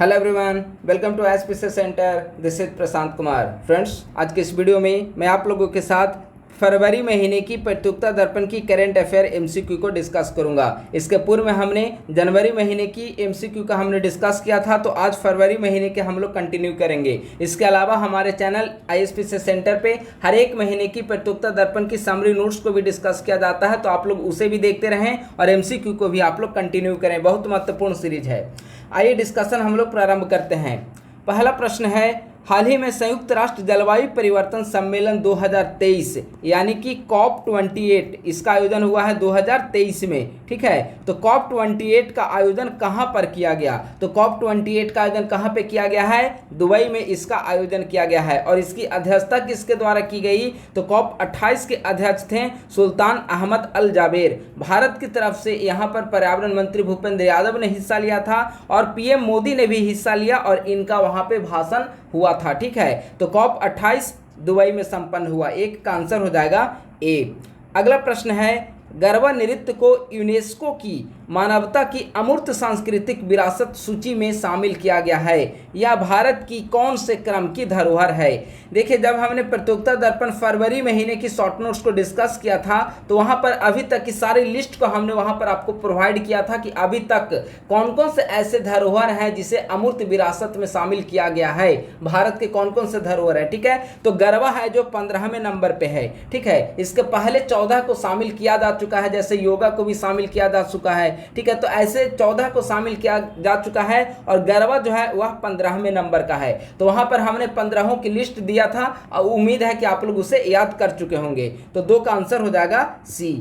Hello everyone, welcome to SPC centre. This is Prashant Kumar. Friends, आज के इस वीडियो में मैं आप लोगों के साथ फरवरी महीने की प्रतियोगिता दर्पण की करंट अफेयर एमसीक्यू को डिस्कस करूंगा। इसके पूर्व में हमने जनवरी महीने की एमसीक्यू का हमने डिस्कस किया था, तो आज फरवरी महीने के हम लोग कंटिन्यू करेंगे। इसके अलावा हमारे चैनल आईएसपीसी सेंटर पे हर एक महीने की प्रतियोगिता दर्पण की समरी नोट्स को भी डिस्कस किया जाता है, तो आप लोग उसे भी देखते रहें और एमसीक्यू को भी आप लोग कंटिन्यू करें। बहुत महत्वपूर्ण सीरीज है। आइए डिस्कशन हम लोग प्रारंभ करते हैं। पहला प्रश्न है, हाल ही में संयुक्त राष्ट्र जलवायु परिवर्तन सम्मेलन 2023 यानी कि कॉप 28 इसका आयोजन हुआ है 2023 में। ठीक है, तो कॉप 28 का आयोजन कहां पर किया गया? तो कॉप 28 का आयोजन कहां पे किया गया है? दुबई में इसका आयोजन किया गया है। और इसकी अध्यक्षता किसके द्वारा की गई? तो कॉप 28 के अध्यक्ष थे सुल्तान अहमद अल जाबेर। भारत की तरफ से यहां पर पर्यावरण मंत्री भूपेंद्र यादव ने हिस्सा लिया था और पीएम मोदी ने भी हिस्सा लिया और इनका वहां पे भाषण हुआ था। ठीक है, तो कॉप 28 दुबई में संपन्न हुआ। एक का आंसर हो जाएगा ए। अगला प्रश्न है, गरबा नृत्य को यूनेस्को की मानवता की अमूर्त सांस्कृतिक विरासत सूची में शामिल किया गया है। यह भारत की कौन से क्रम की धरोहर है? देखिए, जब हमने प्रतियोगिता दर्पण फरवरी महीने की शॉर्ट नोट्स को डिस्कस किया था, तो वहां पर अभी तक की सारी लिस्ट को हमने वहां पर आपको प्रोवाइड किया था कि अभी तक कौन कौन से ऐसे धरोहर हैं जिसे अमूर्त विरासत में शामिल किया गया है। भारत के कौन कौन से धरोहर है? ठीक है, तो गरबा है जो 15वें नंबर पे है। ठीक है, इसके पहले 14 को शामिल किया जा चुका है, जैसे योगा को भी शामिल किया जा चुका है। ठीक है, तो ऐसे 14 को शामिल किया जा चुका है और गरबा जो है वह 15वें नंबर का है। तो वहां पर हमने 15 की लिस्ट दिया था और उम्मीद है कि आप लोग उसे याद कर चुके होंगे। तो 2 का आंसर हो जाएगा सी।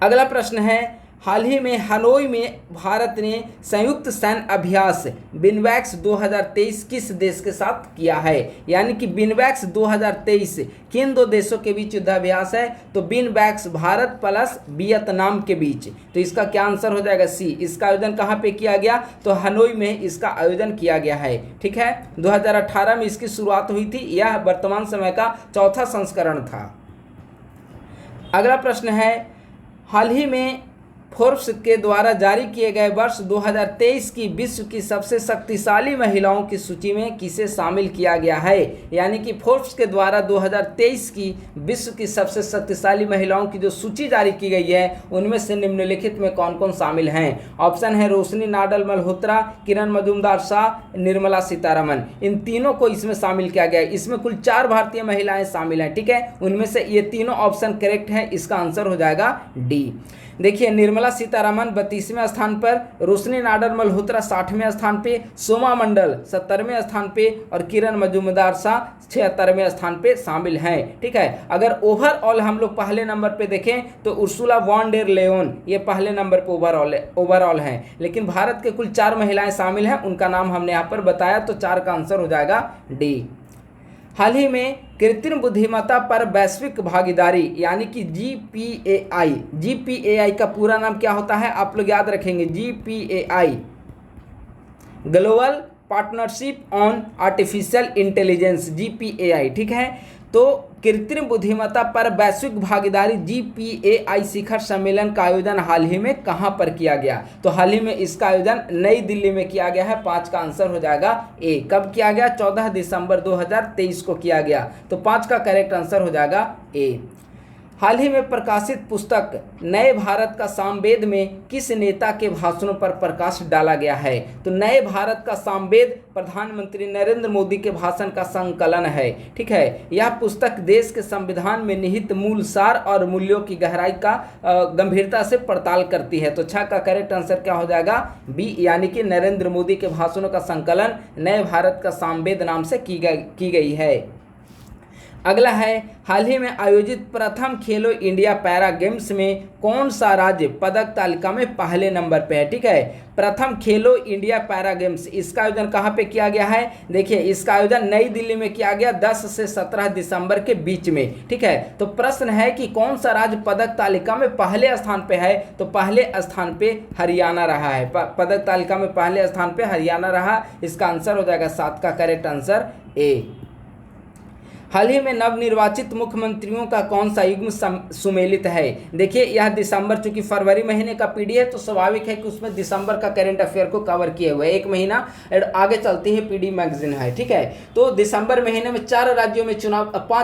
अगला प्रश्न है, हाल ही में हनोई में भारत ने संयुक्त सैन्य अभ्यास बिनवैक्स 2023 किस देश के साथ किया है? यानी कि बिनवैक्स 2023 किन दो देशों के बीच युद्धाभ्यास है? तो बिनवैक्स भारत प्लस वियतनाम के बीच। तो इसका क्या आंसर हो जाएगा? सी। इसका आयोजन कहाँ पे किया गया? तो हनोई में इसका आयोजन किया गया है। ठीक है, 2018 में इसकी शुरुआत हुई थी। यह वर्तमान समय का चौथा संस्करण था। अगला प्रश्न है, हाल ही में फोर्ब्स के द्वारा जारी किए गए वर्ष 2023 की विश्व की सबसे शक्तिशाली महिलाओं की सूची में किसे शामिल किया गया है? यानी कि फोर्ब्स के द्वारा 2023 की विश्व की सबसे शक्तिशाली महिलाओं की जो सूची जारी की गई है, उनमें से निम्नलिखित में कौन कौन शामिल हैं? ऑप्शन है रोशनी नाडल मल्होत्रा, किरण मजूमदार शाह, निर्मला सीतारमन। इन तीनों को इसमें शामिल किया गया है। इसमें कुल 4 भारतीय महिलाएं शामिल हैं। ठीक है, उनमें से ये तीनों ऑप्शन करेक्ट है। इसका आंसर हो जाएगा डी। देखिए, निर्मला सीतारमन 32वें स्थान पर, रोशनी नाडर मल्होत्रा 60वें स्थान पे, सोमा मंडल 70वें स्थान पे और किरण मजूमदार शाह 76वें स्थान पे शामिल हैं। ठीक है, अगर ओवरऑल हम लोग पहले नंबर पे देखें तो उर्सुला वॉन डेर लेओन ये पहले नंबर पे ओवरऑल हैं, लेकिन भारत के कुल 4 महिलाएं शामिल हैं, उनका नाम हमने यहाँ पर बताया, तो 4 का आंसर हो जाएगा डी। हाल ही में कृत्रिम बुद्धिमत्ता पर वैश्विक भागीदारी यानी कि जीपीएआई का पूरा नाम क्या होता है? आप लोग याद रखेंगे, GPAI global partnership on artificial intelligence, GPAI. ठीक है, तो कृत्रिम बुद्धिमत्ता पर वैश्विक भागीदारी जीपीएआई शिखर सम्मेलन का आयोजन हाल ही में कहां पर किया गया? तो हाल ही में इसका आयोजन नई दिल्ली में किया गया है। 5 का आंसर हो जाएगा ए। कब किया गया? 14 दिसंबर 2023 को किया गया। तो 5 का करेक्ट आंसर हो जाएगा ए। हाल ही में प्रकाशित पुस्तक नए भारत का सामवेद में किस नेता के भाषणों पर प्रकाश डाला गया है? तो नए भारत का सामवेद प्रधानमंत्री नरेंद्र मोदी के भाषण का संकलन है। ठीक है, यह पुस्तक देश के संविधान में निहित मूल सार और मूल्यों की गहराई का गंभीरता से पड़ताल करती है। तो 6 का करेक्ट आंसर क्या हो जाएगा? बी, यानी कि नरेंद्र मोदी के भाषणों का संकलन नए भारत का सामवेद नाम से की गई है। अगला है, हाल ही में आयोजित प्रथम खेलो इंडिया पैरा गेम्स में कौन सा राज्य पदक तालिका में पहले नंबर पे है? ठीक है, प्रथम खेलो इंडिया पैरा गेम्स, इसका आयोजन कहाँ पे किया गया है? देखिए, इसका आयोजन नई दिल्ली में किया गया 10 से 17 दिसंबर के बीच में। ठीक है, तो प्रश्न है कि कौन सा राज्य पदक तालिका में पहले स्थान पे है? तो पहले स्थान पे हरियाणा रहा है। पदक तालिका में पहले स्थान पे हरियाणा रहा। इसका आंसर हो जाएगा 7 का करेक्ट आंसर ए। हाल ही में नवनिर्वाचित मुख्यमंत्रियों का कौन सा युग्म सुमेलित है? देखिए यह दिसंबर, चूंकि फरवरी महीने का पीडी है तो स्वाभाविक है कि उसमें दिसंबर का करंट अफेयर को कवर किए हुए, एक महीना आगे चलती है पीडी मैगजीन है, ठीक है। तो दिसंबर महीने में 5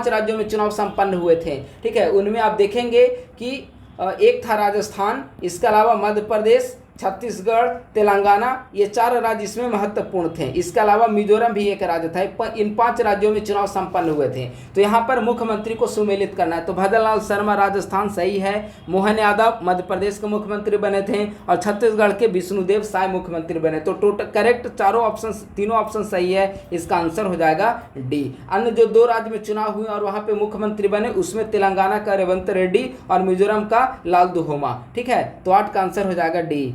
राज्यों में चुनाव संपन्न हुए थे, ठीक है। उनमें आप देखेंगे कि एक था राजस्थान, इसके अलावा मध्य प्रदेश, छत्तीसगढ़, तेलंगाना, ये 4 राज्य इसमें महत्वपूर्ण थे। इसके अलावा मिजोरम भी एक राज्य था। इन 5 राज्यों में चुनाव संपन्न हुए थे। तो यहाँ पर मुख्यमंत्री को सुमेलित करना है। तो भजनलाल शर्मा राजस्थान सही है, मोहन यादव मध्य प्रदेश के मुख्यमंत्री बने थे और छत्तीसगढ़ के विष्णुदेव साय मुख्यमंत्री बने। तो टोटल करेक्ट तीनों ऑप्शन सही है, इसका आंसर हो जाएगा डी। अन्य जो 2 राज्य में चुनाव हुए और वहाँ पे मुख्यमंत्री बने, उसमें तेलंगाना का रेवंत रेड्डी और मिजोरम का लालदू होमा, ठीक है। तो 8 का आंसर हो जाएगा डी।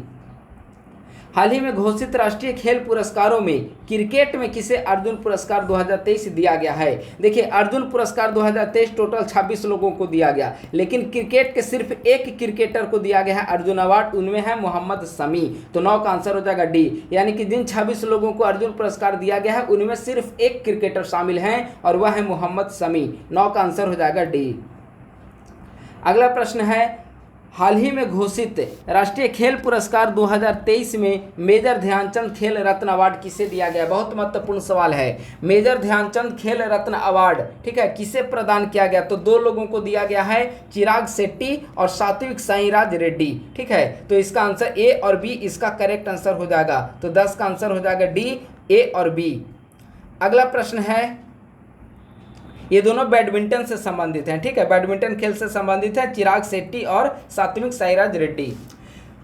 हाल ही में घोषित राष्ट्रीय खेल पुरस्कारों में क्रिकेट में किसे अर्जुन पुरस्कार 2023 दिया गया है? देखिए अर्जुन पुरस्कार 2023 टोटल 26 लोगों को दिया गया, लेकिन क्रिकेट के सिर्फ एक क्रिकेटर को दिया गया है अर्जुन अवार्ड, उनमें है मोहम्मद शमी। तो 9 का आंसर हो जाएगा डी। यानी कि जिन 26 लोगों को अर्जुन पुरस्कार दिया गया है उनमें सिर्फ एक क्रिकेटर शामिल हैं और वह है मोहम्मद शमी। 9 का आंसर हो जाएगा डी। अगला प्रश्न है, हाल ही में घोषित राष्ट्रीय खेल पुरस्कार 2023 में मेजर ध्यानचंद खेल रत्न अवार्ड किसे दिया गया? बहुत महत्वपूर्ण सवाल है। मेजर ध्यानचंद खेल रत्न अवार्ड, ठीक है, किसे प्रदान किया गया? तो 2 लोगों को दिया गया है, चिराग शेट्टी और सात्विक साईराज रेड्डी, ठीक है। तो इसका आंसर ए और बी इसका करेक्ट आंसर हो जाएगा। तो 10 का आंसर हो जाएगा डी, ए और बी। अगला प्रश्न है, ये दोनों बैडमिंटन से संबंधित हैं, ठीक है, बैडमिंटन खेल से संबंधित है, चिराग शेट्टी और सात्विक साईराज रेड्डी।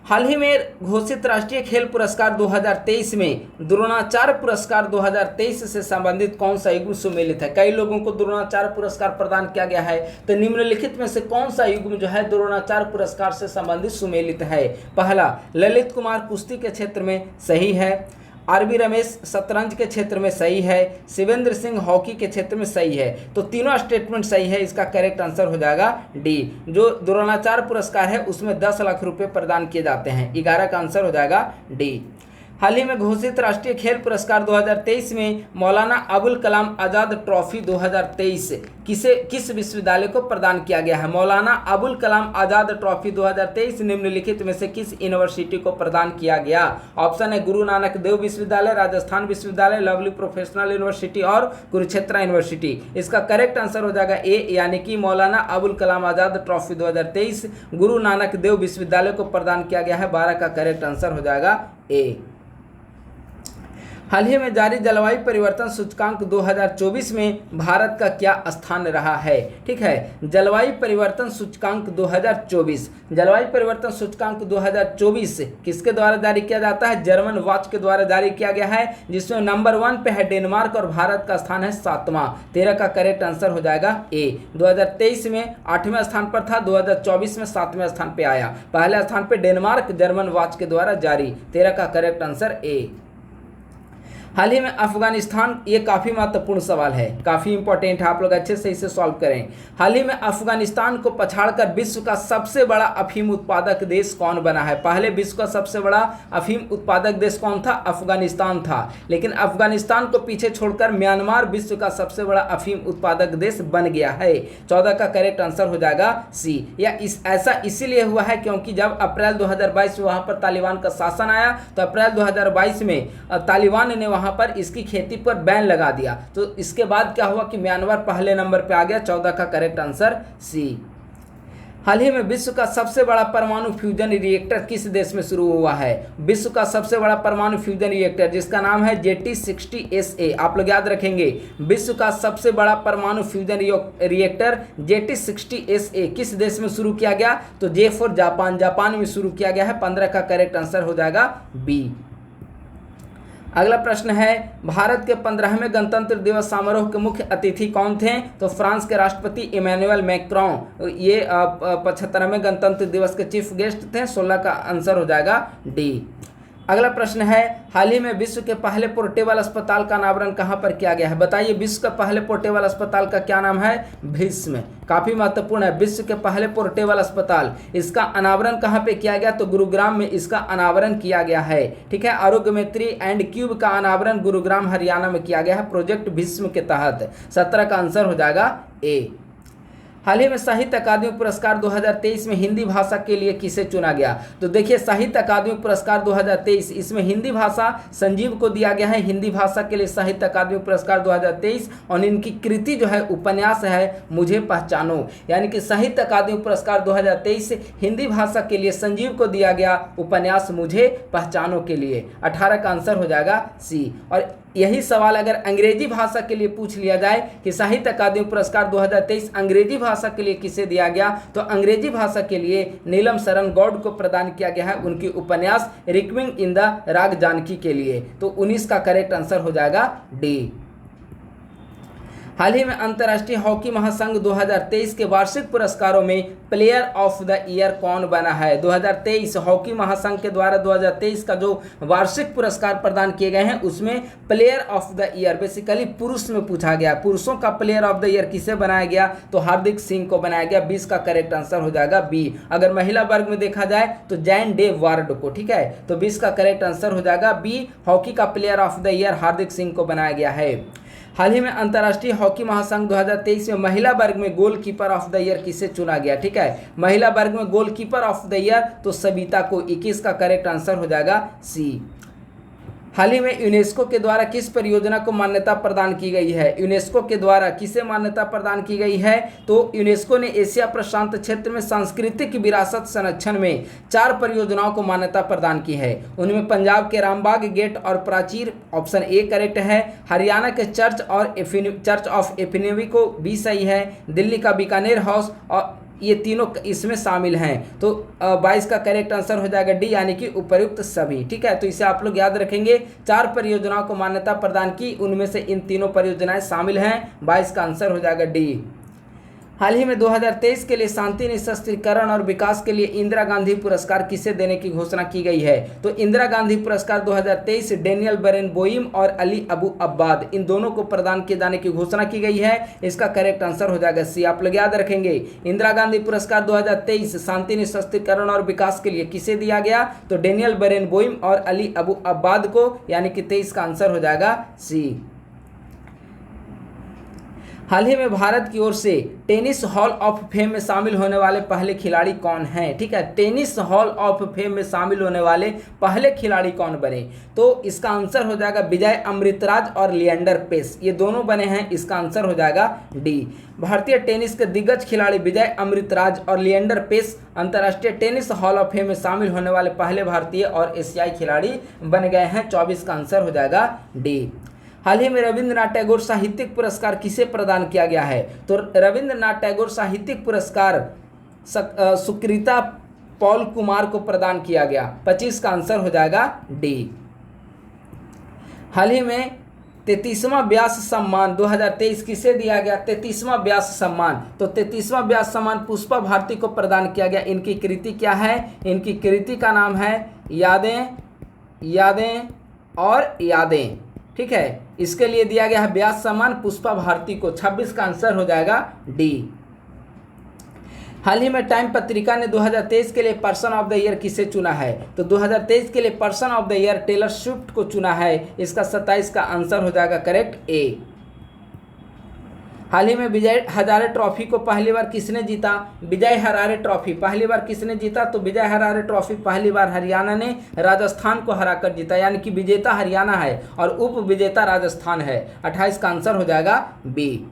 हाल ही में घोषित राष्ट्रीय खेल पुरस्कार 2023 में द्रोणाचार्य पुरस्कार 2023 से संबंधित कौन सा युग्म सुमेलित है? कई लोगों को द्रोणाचार्य पुरस्कार प्रदान किया गया है, तो निम्नलिखित में से कौन सा युग्म जो है द्रोणाचार्य पुरस्कार से संबंधित सुमेलित है? पहला, ललित कुमार कुश्ती के क्षेत्र में, सही है। आरबी रमेश शतरंज के क्षेत्र में, सही है। शिवेंद्र सिंह हॉकी के क्षेत्र में, सही है। तो तीनों स्टेटमेंट सही है, इसका करेक्ट आंसर हो जाएगा डी। जो द्रोणाचार्य पुरस्कार है उसमें 10 लाख रुपए प्रदान किए जाते हैं। 11 का आंसर हो जाएगा डी। हाल ही में घोषित राष्ट्रीय खेल पुरस्कार 2023 में मौलाना अबुल कलाम आज़ाद ट्रॉफी 2023 किस विश्वविद्यालय को प्रदान किया गया है? मौलाना अबुल कलाम आज़ाद ट्रॉफी 2023 निम्नलिखित में से किस यूनिवर्सिटी को प्रदान किया गया? ऑप्शन है गुरु नानक देव विश्वविद्यालय, राजस्थान विश्वविद्यालय, लवली प्रोफेशनल यूनिवर्सिटी और कुरुक्षेत्र यूनिवर्सिटी। इसका करेक्ट आंसर हो जाएगा ए, यानी कि मौलाना अबुल कलाम आज़ाद ट्रॉफी 2023 गुरु नानक देव विश्वविद्यालय को प्रदान किया गया है। 12 का करेक्ट आंसर हो जाएगा ए। हाल ही में जारी जलवायु परिवर्तन सूचकांक 2024 में भारत का क्या स्थान रहा है? ठीक है, जलवायु परिवर्तन सूचकांक 2024, जलवायु परिवर्तन सूचकांक 2024 किसके द्वारा जारी किया जाता है? जर्मन वॉच के द्वारा जारी किया गया है, जिसमें नंबर 1 पे है डेनमार्क और भारत का स्थान है 7वां। 13 का करेक्ट आंसर हो जाएगा ए। 2023 में 8वें स्थान पर था, 2024 में 7वें स्थान पे आया। पहले स्थान पे डेनमार्क जर्मन वॉच के द्वारा जारी। 13 का करेक्ट आंसर ए। हाल ही में अफगानिस्तान, ये काफ़ी महत्वपूर्ण सवाल है, काफ़ी इंपॉर्टेंट है, आप लोग अच्छे से इसे सॉल्व करें। हाल ही में अफगानिस्तान को पछाड़कर विश्व का सबसे बड़ा अफीम उत्पादक देश कौन बना है? पहले विश्व का सबसे बड़ा अफीम उत्पादक देश कौन था? अफगानिस्तान था, लेकिन अफगानिस्तान को पीछे छोड़कर म्यांमार विश्व का सबसे बड़ा अफीम उत्पादक देश बन गया है। 14 का करेक्ट आंसर हो जाएगा सी। ऐसा इसीलिए हुआ है क्योंकि जब अप्रैल 2022 में वहाँ पर तालिबान का शासन आया, तो अप्रैल 2022 में तालिबान ने वहाँ पर इसकी खेती पर बैन लगा दिया। तो इसके बाद क्या हुआ कि म्यांमार पहले नंबर पे आ गया। 14 का करेक्ट आंसर सी। हाल ही में विश्व का सबसे बड़ा परमाणु फ्यूजन रिएक्टर किस देश में शुरू हुआ है? विश्व का सबसे बड़ा परमाणु फ्यूजन रिएक्टर जिसका नाम है JT60SA, आप लोग याद रखेंगे, विश्व का सबसे बड़ा परमाणु फ्यूजन रिएक्टर JT60SA किस देश में शुरू किया गया? तो J फॉर जापान, जापान में शुरू किया गया है। 15 का करेक्ट आंसर हो जाएगा बी। अगला प्रश्न है, भारत के 15वें गणतंत्र दिवस समारोह के मुख्य अतिथि कौन थे? तो फ्रांस के राष्ट्रपति इमैनुअल मैक्रों, ये 75वें गणतंत्र दिवस के चीफ गेस्ट थे। 16 का आंसर हो जाएगा डी। अगला प्रश्न है, हाल ही में विश्व के पहले पोर्टेबल अस्पताल का अनावरण कहां पर किया गया है? बताइए, विश्व का पहले पोर्टेबल अस्पताल का क्या नाम है? भीष्म। काफी महत्वपूर्ण है, विश्व के पहले पोर्टेबल अस्पताल, इसका अनावरण कहां पे किया गया? तो गुरुग्राम में इसका अनावरण किया गया है। ठीक है, आरोग्य मित्री एंड क्यूब का अनावरण गुरुग्राम हरियाणा में किया गया है प्रोजेक्ट भीष्म के तहत। 17 का आंसर हो जाएगा ए। हाल ही में साहित्य अकादमी पुरस्कार 2023 में हिंदी भाषा के लिए किसे चुना गया? तो देखिए, साहित्य अकादमी पुरस्कार 2023, इसमें हिंदी भाषा संजीव को दिया गया है। हिंदी भाषा के लिए साहित्य अकादमी पुरस्कार 2023, और इनकी कृति जो है उपन्यास है मुझे पहचानो, यानी कि साहित्य अकादमी पुरस्कार 2023 हिंदी भाषा के लिए संजीव को दिया गया उपन्यास मुझे पहचानो के लिए। 18 का आंसर हो जाएगा सी। और यही सवाल अगर अंग्रेजी भाषा के लिए पूछ लिया जाए कि साहित्य अकादमी पुरस्कार 2023 अंग्रेजी भाषा के लिए किसे दिया गया, तो अंग्रेजी भाषा के लिए नीलम शरण गौड़ को प्रदान किया गया है उनकी उपन्यास रिक्विंग इन द राग जानकी के लिए। तो 19 का करेक्ट आंसर हो जाएगा डी। हाल ही में अंतर्राष्ट्रीय हॉकी महासंघ 2023 के वार्षिक पुरस्कारों में प्लेयर ऑफ द ईयर कौन बना है? 2023 हॉकी महासंघ के द्वारा 2023 का जो वार्षिक पुरस्कार प्रदान किए गए हैं उसमें player of the year basically पुरुष में पूछा गया। पुरुषों का प्लेयर ऑफ द ईयर किसे बनाया गया? तो हार्दिक सिंह को बनाया गया। 20 का करेक्ट आंसर हो जाएगा बी। अगर महिला वर्ग में देखा जाए तो जैन डे वार्ड को। ठीक है, तो 20 का करेक्ट आंसर हो जाएगा बी। हॉकी का प्लेयर ऑफ द ईयर हार्दिक सिंह को बनाया गया है। हाल ही में अंतर्राष्ट्रीय हॉकी महासंघ 2023 में महिला वर्ग में गोलकीपर ऑफ द ईयर किसे चुना गया? ठीक है, महिला वर्ग में गोलकीपर ऑफ द ईयर तो सविता को। 21 का करेक्ट आंसर हो जाएगा सी। हाल ही में यूनेस्को के द्वारा किस परियोजना को मान्यता प्रदान की गई है? यूनेस्को के द्वारा किसे मान्यता प्रदान की गई है? तो यूनेस्को ने एशिया प्रशांत क्षेत्र में सांस्कृतिक विरासत संरक्षण में 4 परियोजनाओं को मान्यता प्रदान की है। उनमें पंजाब के रामबाग गेट और प्राचीर, ऑप्शन ए करेक्ट है। हरियाणा के चर्च ऑफ एफिनेवी को भी सही है। दिल्ली का बीकानेर हाउस, और ये तीनों इसमें शामिल हैं। तो 22 का करेक्ट आंसर हो जाएगा डी, यानी कि उपर्युक्त सभी। ठीक है, तो इसे आप लोग याद रखेंगे। 4 परियोजनाओं को मान्यता प्रदान की, उनमें से इन तीनों परियोजनाएं शामिल हैं। 22 का आंसर हो जाएगा डी। हाल ही में 2023 के लिए शांति निःशस्त्रीकरण और विकास के लिए इंदिरा गांधी पुरस्कार किसे देने की घोषणा की गई है? तो इंदिरा गांधी पुरस्कार 2023 डेनियल बेरेनबोइम और अली अबू अब्बाद, इन दोनों को प्रदान किए जाने की घोषणा की गई है। इसका करेक्ट आंसर हो जाएगा सी। आप लोग याद रखेंगे, इंदिरा गांधी पुरस्कार 2023 शांति निःशस्त्रीकरण और विकास के लिए किसे दिया गया? तो डेनियल बेरेनबोइम और अली अबू अब्बाद को, यानी कि 23 का आंसर हो जाएगा सी। हाल ही में भारत की ओर से टेनिस हॉल ऑफ फेम में शामिल होने वाले पहले खिलाड़ी कौन हैं? ठीक है, टेनिस हॉल ऑफ फेम में शामिल होने वाले पहले खिलाड़ी कौन बने? तो इसका आंसर हो जाएगा विजय अमृतराज और लिएंडर पेस, ये दोनों बने हैं। इसका आंसर हो जाएगा डी। भारतीय टेनिस के दिग्गज खिलाड़ी विजय अमृतराज और लिएंडर पेस अंतर्राष्ट्रीय टेनिस हॉल ऑफ फेम में शामिल होने वाले पहले भारतीय और एशियाई खिलाड़ी बन गए हैं। 24 का आंसर हो जाएगा डी। हाल ही में रविंद्रनाथ टैगोर साहित्यिक पुरस्कार किसे प्रदान किया गया है? तो रविंद्रनाथ टैगोर साहित्यिक पुरस्कार सुकृता पॉल कुमार को प्रदान किया गया। 25 का आंसर हो जाएगा डी। हाल ही में 33वां व्यास सम्मान 2023 किसे दिया गया? 33वां व्यास सम्मान, तो 33वां व्यास सम्मान पुष्पा भारती को प्रदान किया गया। इनकी कृति क्या है? इनकी कृति का नाम है यादें यादें और यादें। ठीक है, इसके लिए दिया गया है व्यास सम्मान पुष्पा भारती को। 26 का आंसर हो जाएगा डी। हाल ही में टाइम पत्रिका ने 2023 के लिए पर्सन ऑफ द ईयर किसे चुना है? तो 2023 के लिए person of the year Taylor Swift को चुना है। इसका 27 का आंसर हो जाएगा करेक्ट ए। हाल ही में विजय हजारे ट्रॉफी को पहली बार किसने जीता? विजय हरारे ट्रॉफी पहली बार किसने जीता? तो विजय हरारे ट्रॉफी पहली बार हरियाणा ने राजस्थान को हराकर जीता, यानी कि विजेता हरियाणा है और उप विजेता राजस्थान है। 28 का आंसर हो जाएगा बी।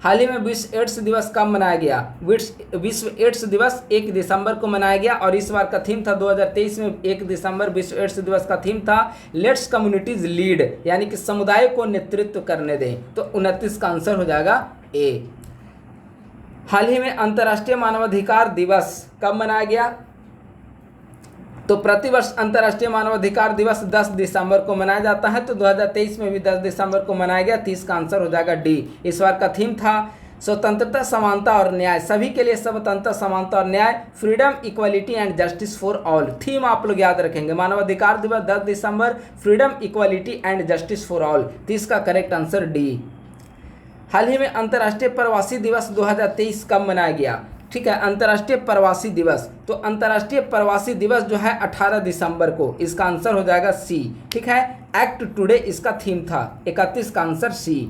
हाल ही में विश्व एड्स दिवस कब मनाया गया? विश्व एड्स दिवस 1 दिसंबर को मनाया गया और इस बार का थीम था 2023 में 1 दिसंबर विश्व एड्स दिवस का थीम था लेट्स कम्युनिटीज लीड, यानी कि समुदाय को नेतृत्व करने दें। तो 29 का आंसर हो जाएगा ए। हाल ही में अंतर्राष्ट्रीय मानवाधिकार दिवस कब मनाया गया? तो प्रतिवर्ष अंतर्राष्ट्रीय मानवाधिकार दिवस 10 दिसंबर को मनाया जाता है। तो 2023 में भी 10 दिसंबर को मनाया गया। 30 का आंसर हो जाएगा डी। इस बार का थीम था स्वतंत्रता, समानता और न्याय, सभी के लिए स्वतंत्रता, समानता और न्याय, freedom, equality and justice for all. Theme आप लोग याद रखेंगे, मानवाधिकार दिवस 10 दिसंबर, freedom, equality and justice for all. तो इसका करेक्ट आंसर डी। हाल ही में अंतर्राष्ट्रीय प्रवासी दिवस 2023 कब मनाया गया? ठीक है, अंतर्राष्ट्रीय प्रवासी दिवस, तो अंतर्राष्ट्रीय प्रवासी दिवस जो है 18 दिसंबर को, इसका आंसर हो जाएगा सी। ठीक है, एक्ट टुडे इसका थीम था, 31 का आंसर सी।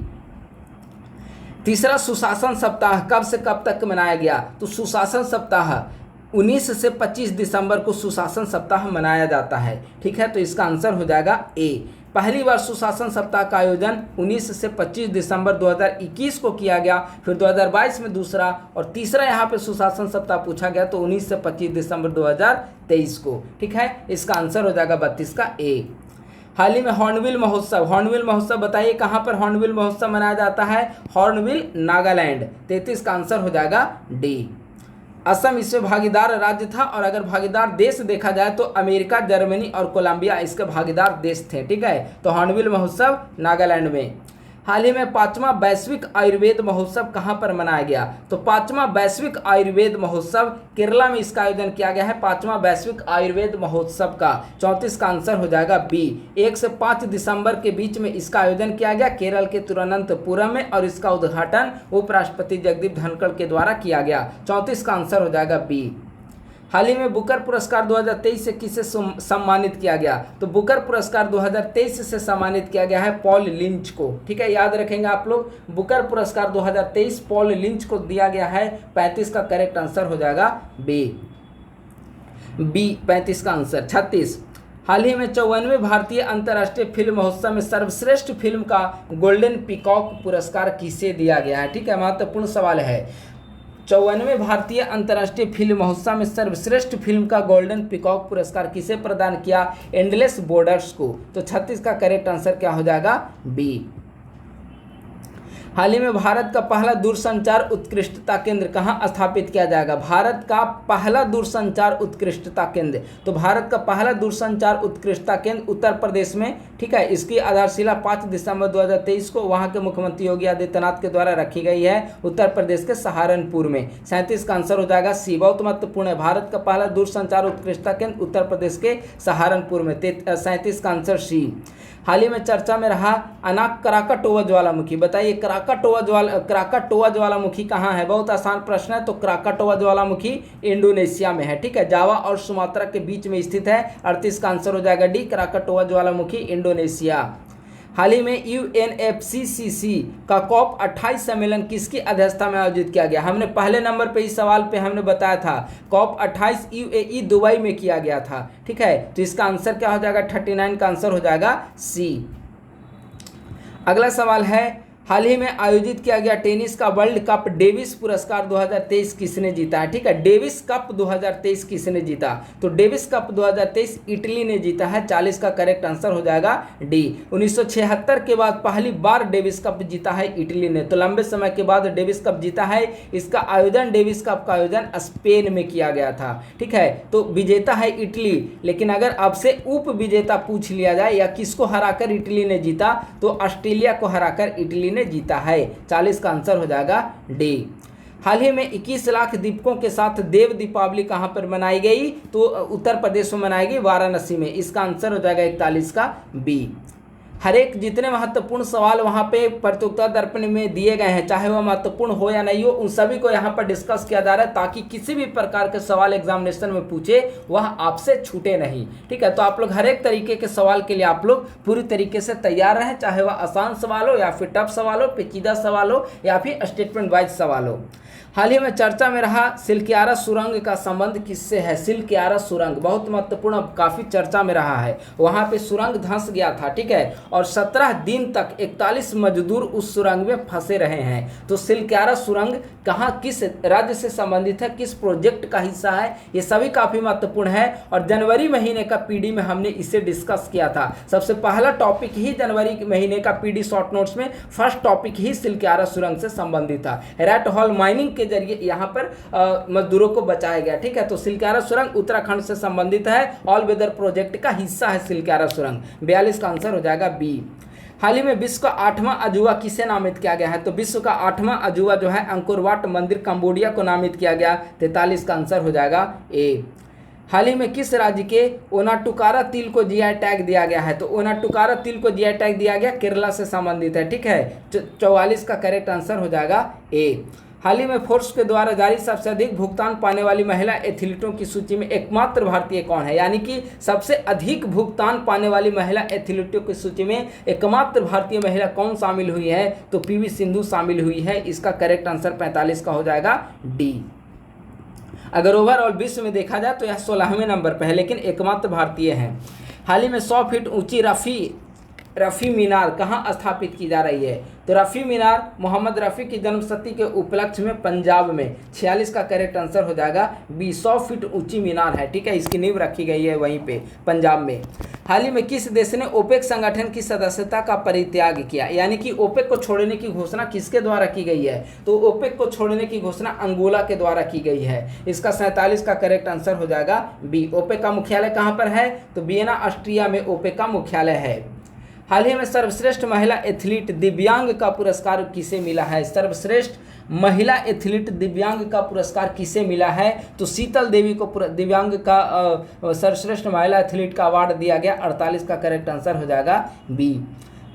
तीसरा, सुशासन सप्ताह कब से कब तक मनाया गया? तो सुशासन सप्ताह 19 से 25 दिसंबर को सुशासन सप्ताह मनाया जाता है। ठीक है, तो इसका आंसर हो जाएगा ए। पहली बार सुशासन सप्ताह का आयोजन 19 से 25 दिसंबर 2021 को किया गया, फिर 2022 में दूसरा और तीसरा यहाँ पे सुशासन सप्ताह पूछा गया तो 19 से 25 दिसंबर 2023 को। ठीक है, इसका आंसर हो जाएगा 32 का ए। हाल ही में हॉर्नबिल महोत्सव, हॉर्नबिल महोत्सव बताइए कहाँ पर हॉर्नबिल महोत्सव मनाया जाता है? हॉर्नबिल, नागालैंड। 33 का आंसर हो जाएगा डी। असम इसमें भागीदार राज्य था और अगर भागीदार देश देखा जाए तो अमेरिका, जर्मनी और कोलंबिया इसके भागीदार देश थे। ठीक है, तो हॉर्नबिल महोत्सव नागालैंड में। हाल ही में 5वां वैश्विक आयुर्वेद महोत्सव कहाँ पर मनाया गया? तो 5वां वैश्विक आयुर्वेद महोत्सव केरला में इसका आयोजन किया गया है, 5वां वैश्विक आयुर्वेद महोत्सव का। 34 का आंसर हो जाएगा बी। 1 से 5 दिसंबर के बीच में इसका आयोजन किया गया केरल के तिरुवनंतपुरम में और इसका उद्घाटन उपराष्ट्रपति जगदीप धनखड़ के द्वारा किया गया। 34 का आंसर हो जाएगा बी। हाल ही में बुकर पुरस्कार 2023 से किसे सम्मानित किया गया? तो बुकर पुरस्कार 2023 से सम्मानित किया गया है पॉल लिंच को। ठीक है, याद रखेंगे आप लोग, बुकर पुरस्कार 2023 पॉल लिंच को दिया गया है। 35 का करेक्ट आंसर हो जाएगा बी। 35 का आंसर। 36, हाल ही में 54वें भारतीय अंतर्राष्ट्रीय फिल्म महोत्सव में सर्वश्रेष्ठ फिल्म का गोल्डन पीकॉक पुरस्कार किसे दिया गया है? ठीक है, महत्वपूर्ण सवाल है। 54वें भारतीय अंतर्राष्ट्रीय फिल्म महोत्सव में सर्वश्रेष्ठ फिल्म का गोल्डन पीकॉक पुरस्कार किसे प्रदान किया? एंडलेस बॉर्डर्स को। तो 36 का करेक्ट आंसर क्या हो जाएगा? बी। हाल ही में भारत का पहला दूरसंचार उत्कृष्टता केंद्र कहाँ स्थापित किया जाएगा? भारत का पहला दूरसंचार उत्कृष्टता केंद्र, तो भारत का पहला दूरसंचार उत्कृष्टता केंद्र उत्तर प्रदेश में। ठीक है, इसकी आधारशिला 5 दिसंबर 2023 को वहां के मुख्यमंत्री योगी आदित्यनाथ के द्वारा रखी गई है, उत्तर प्रदेश के सहारनपुर में। 37 का आंसर हो जाएगा सी। बहुत महत्वपूर्ण है, भारत का पहला दूरसंचार उत्कृष्टता केंद्र उत्तर प्रदेश के सहारनपुर में। 37 का आंसर सी। हाल ही में चर्चा में रहा क्राकाटोआ ज्वालामुखी, बताइए क्राकाटोआ ज्वालामुखी कहाँ है? बहुत आसान प्रश्न है, तो क्राकाटोआ ज्वालामुखी इंडोनेशिया में है। ठीक है, जावा और सुमात्रा के बीच में स्थित है। 38 का आंसर हो जाएगा डी, क्राकाटोआ ज्वालामुखी इंडोनेशिया। हाल ही में UNFCCC का COP 28 सम्मेलन किसकी अध्यक्षता में आयोजित किया गया? हमने पहले नंबर पे इस सवाल पे हमने बताया था, COP 28 UAE दुबई में किया गया था। ठीक है, तो इसका आंसर क्या हो जाएगा? 39 का आंसर हो जाएगा सी। अगला सवाल है, हाल ही में आयोजित किया गया टेनिस का वर्ल्ड कप डेविस पुरस्कार 2023 किसने जीता है? ठीक है, डेविस कप 2023 किसने जीता? तो डेविस कप 2023 इटली ने जीता है। 40 का करेक्ट आंसर हो जाएगा डी। 1976 के बाद पहली बार डेविस कप जीता है इटली ने, तो लंबे समय के बाद डेविस कप जीता है। इसका आयोजन, डेविस कप का आयोजन स्पेन में किया गया था। ठीक है, तो विजेता है इटली, लेकिन अगर आपसे उप विजेता पूछ लिया जाए या किसको हराकर इटली ने जीता, तो ऑस्ट्रेलिया को हराकर इटली ने जीता है। 40 का आंसर हो जाएगा डी। हाल ही में 21 लाख दीपकों के साथ देव दीपावली कहां पर मनाई गई? तो उत्तर प्रदेश में मनाई गई, वाराणसी में। इसका आंसर हो जाएगा 41 का बी। हर एक जितने महत्वपूर्ण सवाल वहाँ पे प्रतियोगिता दर्पण में दिए गए हैं, चाहे वह महत्वपूर्ण हो या नहीं हो, उन सभी को यहाँ पर डिस्कस किया जा रहा है ताकि किसी भी प्रकार के सवाल एग्जामिनेशन में पूछे वह आपसे छूटे नहीं। ठीक है, तो आप लोग हर एक तरीके के सवाल के लिए आप लोग पूरी तरीके से तैयार रहें, चाहे वह आसान सवाल हो या फिर टफ सवाल हो, पेचीदा सवाल हो या फिर स्टेटमेंट वाइज सवाल हो। हाल ही में चर्चा में रहा सिलक्यारा सुरंग का संबंध किससे है? सिलक्यारा सुरंग बहुत महत्वपूर्ण, काफी चर्चा में रहा है। वहां पे सुरंग धंस गया था। ठीक है, और 17 दिन तक 41 मजदूर उस सुरंग में फंसे रहे हैं। तो सिलक्यारा सुरंग कहाँ, किस राज्य से संबंधित है, किस प्रोजेक्ट का हिस्सा है, ये सभी काफी महत्वपूर्ण है। और जनवरी महीने का पीडी में हमने इसे डिस्कस किया था। सबसे पहला टॉपिक ही जनवरी महीने का पीडी शॉर्ट नोट्स में फर्स्ट टॉपिक ही सिलक्यारा सुरंग से संबंधित था। रैट होल माइनिंग के जरिए यहाँ पर मजदूरों को बचाया गया। ठीक है, तो सिलक्यारा सुरंग उत्तराखंड से संबंधित है, ऑल वेदर प्रोजेक्ट का हिस्सा है सिलक्यारा सुरंग। 42 का आंसर हो जाएगा बी। हाल ही में विश्व का 8वां अजूबा किसे नामित किया गया है? तो विश्व का 8वां अजूबा जो है अंकोर वाट मंदिर कंबोडिया को नामित किया गया। 43 का आंसर हो जाएगा ए। हाल ही में किस राज्य के ओनाटुकारा तिल को जीआई टैग दिया गया है? तो ओनाटुकारा तिल को जीआई टैग दिया गया, केरला से संबंधित है, ठीक है। 44 का करेक्ट आंसर हो जाएगा ए। हाल ही में फोर्ब्स के द्वारा जारी सबसे अधिक भुगतान पाने वाली महिला एथलीटों की सूची में एकमात्र भारतीय कौन है? यानी कि सबसे अधिक भुगतान पाने वाली महिला एथलीटों की सूची में एकमात्र भारतीय महिला कौन शामिल हुई है? तो पीवी सिंधु शामिल हुई है। इसका करेक्ट आंसर 45 का हो जाएगा डी। अगर ओवरऑल विश्व में देखा जाए तो यह 16वें नंबर पर है, लेकिन एकमात्र भारतीय है। हाल ही में 100 फीट ऊंची रफ़ी मीनार कहाँ स्थापित की जा रही है? तो रफ़ी मीनार मोहम्मद रफ़ी की जन्मशती के उपलक्ष्य में पंजाब में। 46 का करेक्ट आंसर हो जाएगा बी। 100 फीट ऊंची मीनार है, ठीक है, इसकी नींव रखी गई है वहीं पे पंजाब में। हाल ही में किस देश ने ओपेक संगठन की सदस्यता का परित्याग किया? यानी कि ओपेक को छोड़ने की घोषणा किसके द्वारा की गई है? तो ओपेक को छोड़ने की घोषणा अंगोला के द्वारा की गई है। इसका 47 का करेक्ट आंसर हो जाएगा बी। ओपेक का मुख्यालय कहाँ पर है? तो वियना ऑस्ट्रिया में ओपेक का मुख्यालय है। हाल ही में सर्वश्रेष्ठ महिला एथलीट दिव्यांग का पुरस्कार किसे मिला है? सर्वश्रेष्ठ महिला एथलीट दिव्यांग का पुरस्कार किसे मिला है? तो शीतल देवी को दिव्यांग का सर्वश्रेष्ठ महिला एथलीट का अवार्ड दिया गया। 48 का करेक्ट आंसर हो जाएगा बी।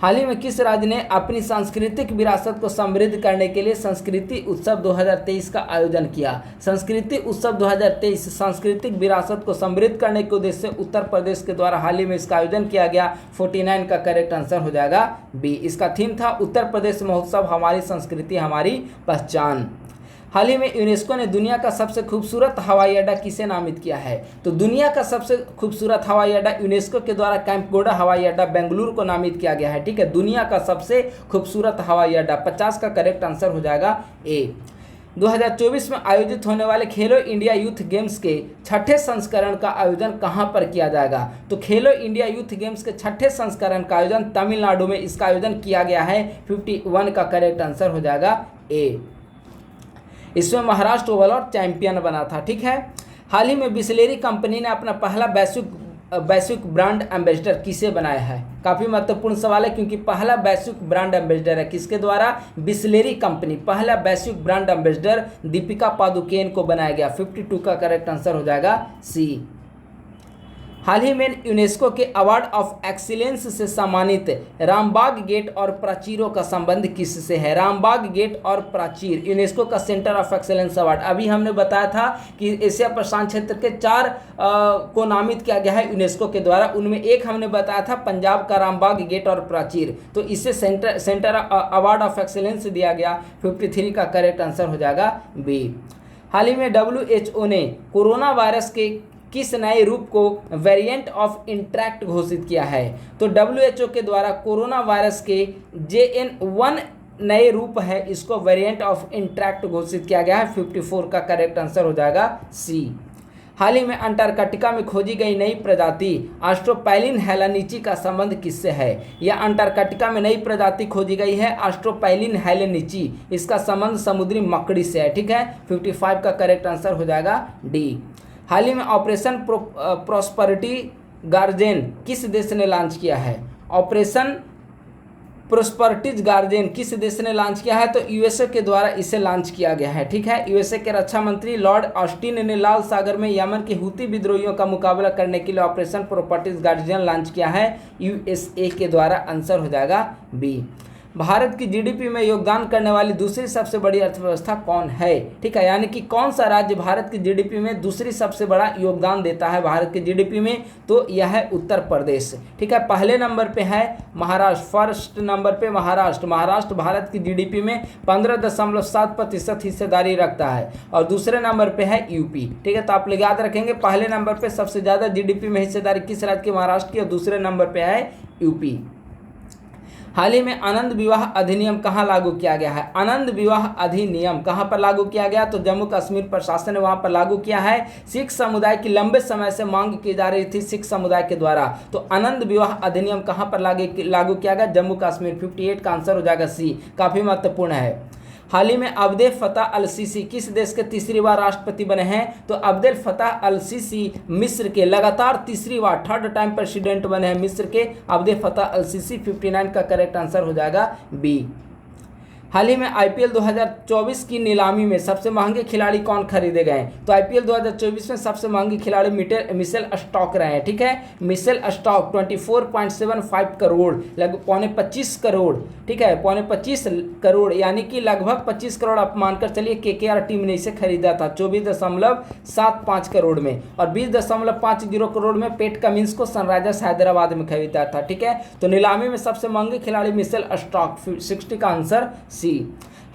हाल ही में किस राज्य ने अपनी सांस्कृतिक विरासत को समृद्ध करने के लिए संस्कृति उत्सव 2023 का आयोजन किया? संस्कृति उत्सव 2023 सांस्कृतिक विरासत को समृद्ध करने के उद्देश्य से उत्तर प्रदेश के द्वारा हाल ही में इसका आयोजन किया गया। 49 का करेक्ट आंसर हो जाएगा बी। इसका थीम था उत्तर प्रदेश महोत्सव, हमारी संस्कृति हमारी पहचान। हाल ही में यूनेस्को ने दुनिया का सबसे खूबसूरत हवाई अड्डा किसे नामित किया है? तो दुनिया का सबसे खूबसूरत हवाई अड्डा यूनेस्को के द्वारा कैंपगोडा हवाई अड्डा बेंगलुरु को नामित किया गया है, ठीक है। दुनिया का सबसे खूबसूरत हवाई अड्डा। 50 का करेक्ट आंसर हो जाएगा ए। 2024 में आयोजित होने वाले खेलो इंडिया यूथ गेम्स के 6ठे संस्करण का आयोजन कहां पर किया जाएगा? तो खेलो इंडिया यूथ गेम्स के 6ठे संस्करण का आयोजन तमिलनाडु में इसका आयोजन किया गया है। 51 का करेक्ट आंसर हो जाएगा ए। इसमें महाराष्ट्र ओवरऑल चैंपियन बना था, ठीक है। हाल ही में बिसलेरी कंपनी ने अपना पहला वैश्विक ब्रांड एम्बेसडर किसे बनाया है? काफ़ी महत्वपूर्ण सवाल है, क्योंकि पहला वैश्विक ब्रांड एम्बेसडर है किसके द्वारा? बिसलेरी कंपनी। पहला वैश्विक ब्रांड एम्बेसडर दीपिका पादुकोण को बनाया गया। 52 का करेक्ट आंसर हो जाएगा सी। हाल ही में यूनेस्को के अवार्ड ऑफ एक्सीलेंस से सम्मानित रामबाग गेट और प्राचीरों का संबंध किससे है? रामबाग गेट और प्राचीर यूनेस्को का सेंटर ऑफ एक्सीलेंस अवार्ड। अभी हमने बताया था कि एशिया प्रशांत क्षेत्र के 4 को नामित किया गया है यूनेस्को के द्वारा। उनमें एक हमने बताया था पंजाब का रामबाग गेट और प्राचीर, तो इससे सेंटर अवार्ड ऑफ एक्सीलेंस दिया गया। 53 का करेक्ट आंसर हो जाएगा बी। हाल ही में WHO ने कोरोना वायरस के किस नए रूप को वेरिएंट ऑफ इंट्रैक्ट घोषित किया है? तो WHO के द्वारा कोरोना वायरस के JN1 नए रूप है, इसको वेरिएंट ऑफ इंट्रैक्ट घोषित किया गया है। 54 का करेक्ट आंसर हो जाएगा सी। हाल ही में अंटार्कटिका में खोजी गई नई प्रजाति ऑस्ट्रोपैलिन हेलेनिची का संबंध किससे है? यह अंटार्कटिका में नई प्रजाति खोजी गई है ऑस्ट्रोपैलिन हेलेनिची। इसका संबंध समुद्री मकड़ी से है, ठीक है। 55 का करेक्ट आंसर हो जाएगा डी। हाल ही में ऑपरेशन प्रॉस्पेरिटी गार्जेन किस देश ने लॉन्च किया है? ऑपरेशन प्रॉस्पेरिटी गार्जेन किस देश ने लॉन्च किया है? तो यूएसए के द्वारा इसे लॉन्च किया गया है, ठीक है। यूएसए के रक्षा मंत्री लॉर्ड ऑस्टिन ने लाल सागर में यमन के हूती विद्रोहियों का मुकाबला करने के लिए ऑपरेशन प्रॉस्पेरिटी गार्जियन लॉन्च किया है यूएसए के द्वारा। आंसर हो जाएगा बी। भारत की जीडीपी में योगदान करने वाली दूसरी सबसे बड़ी अर्थव्यवस्था कौन है? ठीक है, यानी कि कौन सा राज्य भारत की जीडीपी में दूसरी सबसे बड़ा योगदान देता है भारत की जीडीपी में? तो यह है उत्तर प्रदेश, ठीक है। पहले नंबर पे है महाराष्ट्र, फर्स्ट नंबर पे महाराष्ट्र। महाराष्ट्र भारत की जीडीपी में 15.7% हिस्सेदारी रखता है, और दूसरे नंबर पे है यूपी, ठीक है। तो आप लोग याद रखेंगे पहले नंबर पे सबसे ज़्यादा जीडीपी में हिस्सेदारी किस राज्य की? महाराष्ट्र की, और दूसरे नंबर पे है यूपी। हाल ही में आनंद विवाह अधिनियम कहाँ लागू किया गया है? आनंद विवाह अधिनियम कहाँ पर लागू किया गया? तो जम्मू कश्मीर प्रशासन ने वहाँ पर लागू किया है। सिख समुदाय की लंबे समय से मांग की जा रही थी सिख समुदाय के द्वारा, तो आनंद विवाह अधिनियम कहाँ पर लागू किया गया? जम्मू कश्मीर। 58 का आंसर हो जाएगा सी, काफ़ी महत्वपूर्ण है। हाल ही में अब्देल फतह अल सीसी किस देश के तीसरी बार राष्ट्रपति बने हैं? तो अब्देल फतह अल सीसी मिस्र के लगातार तीसरी बार, थर्ड टाइम प्रेसिडेंट बने हैं मिस्र के अब्देल फतह अल सीसी। 59 का करेक्ट आंसर हो जाएगा बी। हाल ही में आईपीएल 2024 की नीलामी में सबसे महंगे खिलाड़ी कौन खरीदे गए? तो आईपीएल 2024 में सबसे महंगे खिलाड़ी मिशेल स्टॉक रहे हैं। ठीक है, मिशेल स्टॉक 24.75 करोड़, लगभग पौने 25 करोड़। ठीक है, पौने 25 करोड़, यानी कि लगभग 25 करोड़ आप मानकर चलिए। केकेआर टीम ने इसे खरीदा था 24.75 करोड़ में, और 20.50 करोड़ में पेट कमिंस को सनराइजर्स हैदराबाद में खरीदा था। ठीक है, तो नीलामी में सबसे महंगे खिलाड़ी मिशेल स्टॉक। 60 का आंसर सी।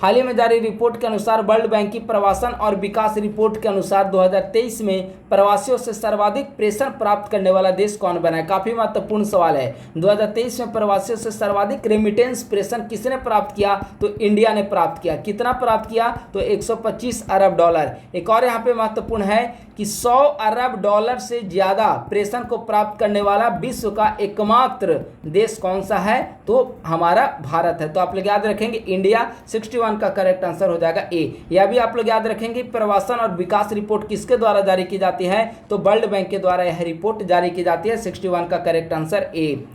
हाल ही में जारी रिपोर्ट के अनुसार वर्ल्ड बैंक की प्रवासन और विकास रिपोर्ट के अनुसार 2023 में प्रवासियों से सर्वाधिक प्रेषण प्राप्त करने वाला देश कौन बना है? काफी महत्वपूर्ण सवाल है। 2023 में प्रवासियों से सर्वाधिक रेमिटेंस प्रेषण किसने प्राप्त किया? तो इंडिया ने प्राप्त किया। कितना प्राप्त किया? तो 125 अरब डॉलर। एक और यहाँ पे महत्वपूर्ण है कि 100 अरब डॉलर से ज्यादा प्रेषण को प्राप्त करने वाला विश्व का एकमात्र देश कौन सा है? तो हमारा भारत है। तो आप लोग याद रखेंगे इंडिया। 61 का करेक्ट आंसर हो जाएगा ए। यह भी आप लोग याद रखेंगे प्रवासन और विकास रिपोर्ट किसके द्वारा जारी की जाती है? तो वर्ल्ड बैंक के द्वारा यह रिपोर्ट जारी की जाती है। 61 का करेक्ट आंसर ए।